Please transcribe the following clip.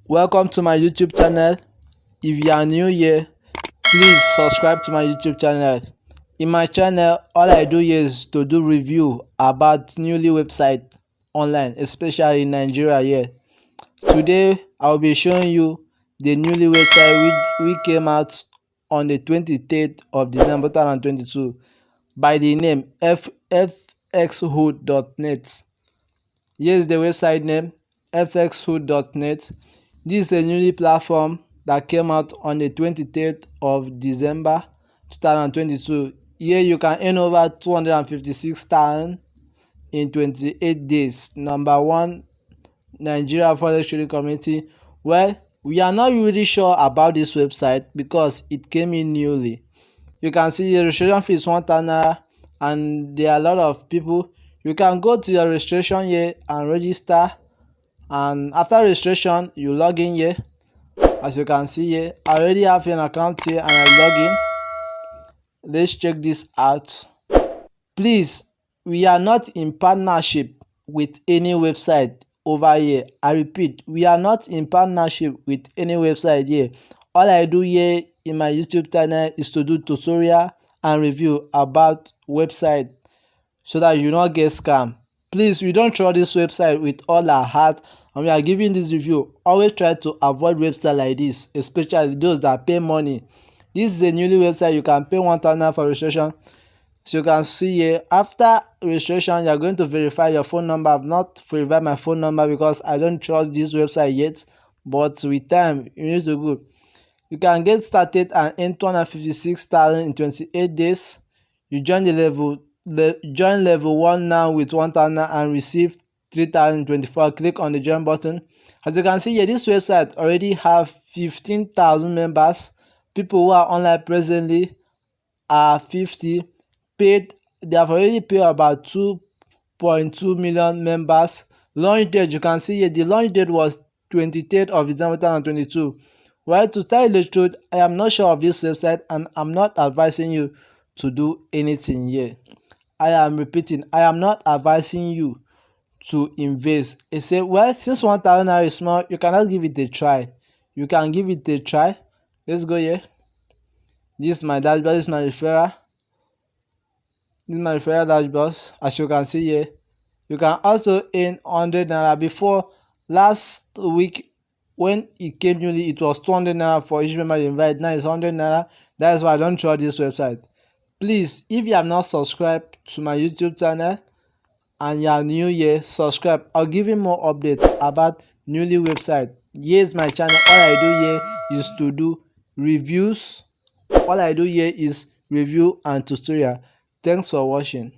Welcome to my YouTube channel. If you are new here, please subscribe to my YouTube channel. In my channel, all I do here is to do review about newly website online, especially in Nigeria here. Today I will be showing you the newly website which came out on the 23rd of December 2022 by the name Fxhood.net. Here is the website name, Fxhood.net. This is a newly platform that came out on the 23rd of December 2022. Here you can earn over 256,000 in 28 days. Number one, Nigeria forex trading community. Well, we are not really sure about this website because it came in newly. You can see the registration fee is 1,000 naira and there are a lot of people. You can go to your registration here and register, and after registration you log in here. As you can see here, I already have an account here and I log in. Let's check this out. Please, we are not in partnership with any website over here. I repeat, we are not in partnership with any website here. All I do here in my YouTube channel is to do tutorial and review about website so that you don't get scammed. Please, we don't trust this website with all our heart and we are giving this review. Always try to avoid websites like this, especially those that pay money. This is a newly website. You can pay 1,000 for registration. So you can see here, after registration you are going to verify your phone number. I've not verified my phone number because I don't trust this website yet, but with time you need to go. You can get started and earn 256,000 in 28 days. You join join level 1 now with 1,000 and receive 3,024. Click on the join button. As you can see here, this website already have 15,000 members. People who are online presently are 50. Paid, they have already paid about 2.2 million members. Launch date, you can see here, the launch date was 23rd of December 2022. Well, to tell you the truth, I am not sure of this website and I'm not advising you to do anything here. I am repeating, I am not advising you to invest. I say, well, since 1,000 naira is small, you cannot give it a try. You can give it a try. Let's go here. This is my dashboard. This is my referral. This is my referral dashboard. As you can see here, you can also earn 100 naira. Before last week when it came newly, it was 200 naira for each member you invite. Now it's 100 naira. That is why I don't trust this website. Please, if you have not subscribed to my YouTube channel and you are new here, subscribe. I'll give you more updates about newly website. Here's my channel. All I do here is to do reviews. All I do here is review and tutorial. Thanks for watching.